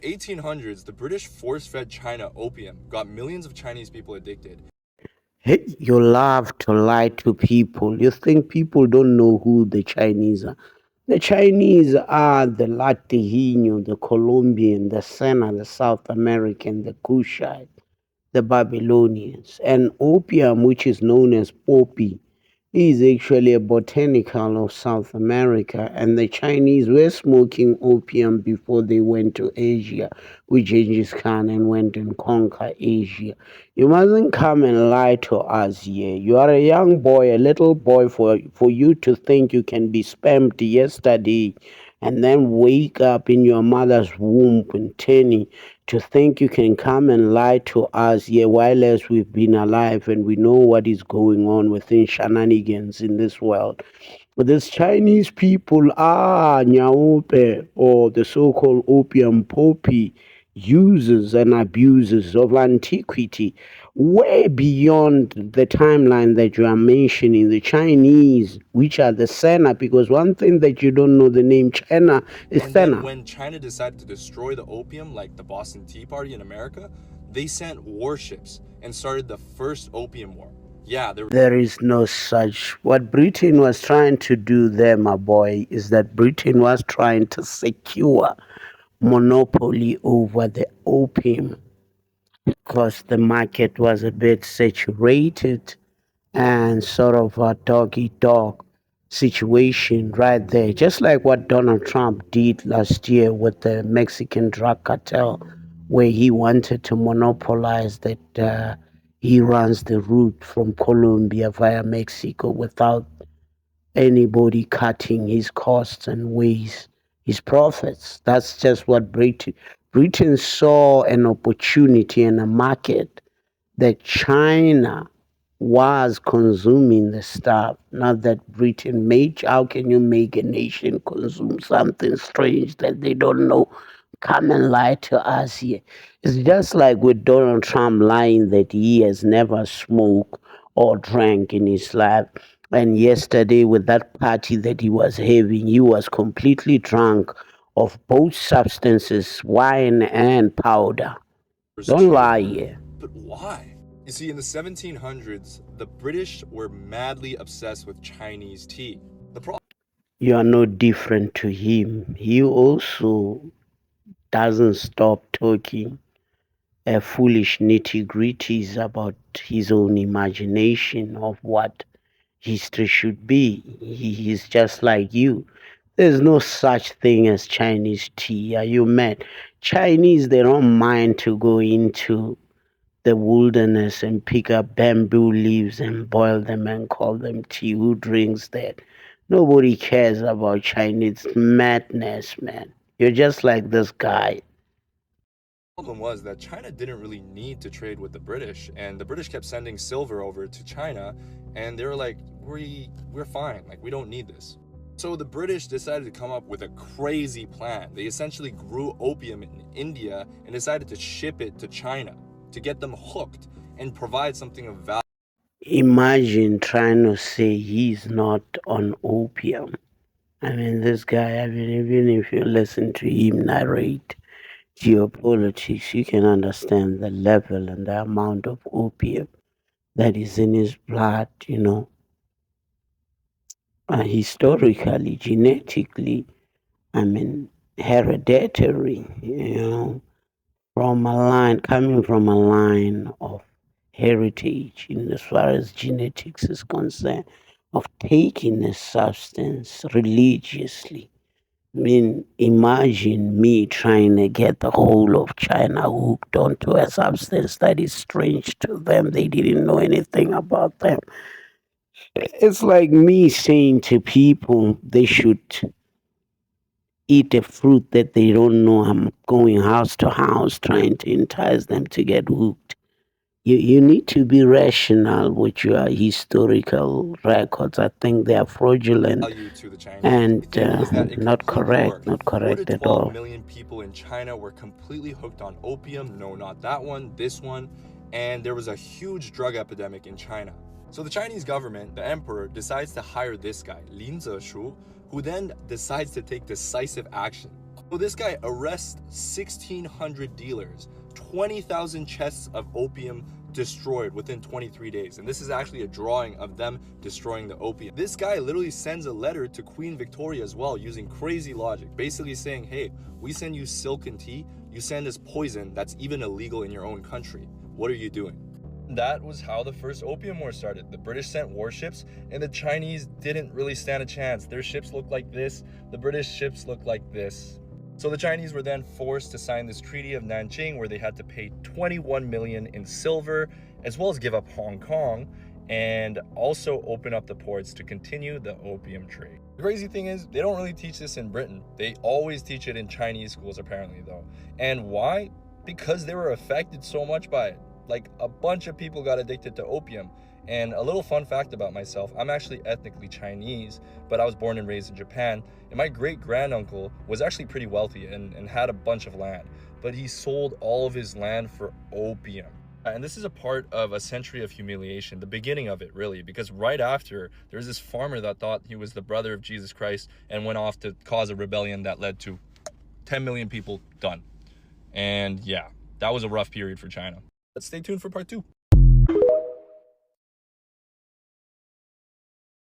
1800s, the British force-fed China opium, got millions of Chinese people addicted. Hey, you love to lie to people. You think people don't know who the Chinese are. The Chinese are the Latino, the Colombian, the Sena, the South American, the Kushite, the Babylonians. And opium, which is known as poppy, is actually a botanical of South America. And the Chinese were smoking opium before they went to Asia with Genghis Khan and went and conquered Asia. You mustn't come and lie to us here. You are a young boy, a little boy, for you to think you can be spanked yesterday and then wake up in your mother's womb and turning to think you can come and lie to us here while else we've been alive and we know what is going on within shenanigans in this world. But these Chinese people are Nyaope, or the so-called opium poppy, users and abusers of antiquity way beyond the timeline that you are mentioning. The Chinese, which are the Sena, because one thing that you don't know, the name China is And then Sena. when China decided to destroy the opium, like the Boston Tea Party in America, they sent warships and started the first opium war. Yeah, there There is no such. What Britain was trying to do there, my boy, is that Britain was trying to secure monopoly over the opium because the market was a bit saturated and sort of a doggy dog situation right there, just like what Donald Trump did last year with the Mexican drug cartel, where he wanted to monopolize that. He runs the route from Colombia via Mexico without anybody cutting his costs and ways his profits. That's just what Britain saw an opportunity and a market that China was consuming the stuff, not that Britain made. How can you make a nation consume something strange that they don't know? Come and lie to us here. It's just like with Donald Trump lying that he has never smoked or drank in his life. And yesterday, with that party that he was having, he was completely drunk of both substances, wine and powder. was Don't two. lie here. But why? You see, in the 1700s, the British were madly obsessed with Chinese tea. The problem You are no different to him. He also doesn't stop talking foolish nitty gritties about his own imagination of what history should be. He is just like you. There's no such thing as Chinese tea. Are you mad? Chinese, they don't mind to go into the wilderness and pick up bamboo leaves and boil them and call them tea. Who drinks that? Nobody cares about Chinese madness, man. You're just like this guy. was that China didn't really need to trade with the British, and the British kept sending silver over to China, and they were like, we're fine, like we don't need this. So the British decided to come up with a crazy plan. They essentially grew opium in India and decided to ship it to China to get them hooked and provide something of value. Imagine trying to say he's not on opium. I mean, this guy, I mean, even if you listen to him narrate geopolitics, you can understand the level and the amount of opium that is in his blood, historically, genetically, I mean, hereditary, from a line, coming from a line of heritage, in as far as genetics is concerned, of taking a substance religiously. I mean, imagine me trying to get the whole of China hooked onto a substance that is strange to them. They didn't know anything about them. It's like me saying to people they should eat a fruit that they don't know. I'm going house to house trying to entice them to get hooked. You need to be rational with your historical records. I think they are fraudulent Value to the Chinese. and The thing was that it not completely correct, worked. not 4 to correct at 12 all. million people in China were completely hooked on opium. No, not that one, this one. And there was a huge drug epidemic in China. So the Chinese government, the emperor, decides to hire this guy, Lin Zexu, who then decides to take decisive action. So this guy arrests 1,600 dealers, 20,000 chests of opium destroyed within 23 days. And this is actually a drawing of them destroying the opium. This guy literally sends a letter to Queen Victoria as well, using crazy logic, basically saying, hey, we send you silk and tea, you send us poison that's even illegal in your own country. What are you doing? That was how the first opium war started. The British sent warships and the Chinese didn't really stand a chance. Their ships looked like this, the British ships looked like this. So the Chinese were then forced to sign this Treaty of Nanjing, where they had to pay 21 million in silver, as well as give up Hong Kong, and also open up the ports to continue the opium trade. The crazy thing is, they don't really teach this in Britain. They always teach it in Chinese schools, apparently, though. And why? Because they were affected so much by it. Like, a bunch of people got addicted to opium. And a little fun fact about myself, I'm actually ethnically Chinese, but I was born and raised in Japan. And my great-granduncle was actually pretty wealthy and had a bunch of land, but he sold all of his land for opium. And this is a part of a century of humiliation, the beginning of it, really, because right after, there's this farmer that thought he was the brother of Jesus Christ and went off to cause a rebellion that led to 10 million people done. And yeah, that was a rough period for China. But stay tuned for part 2.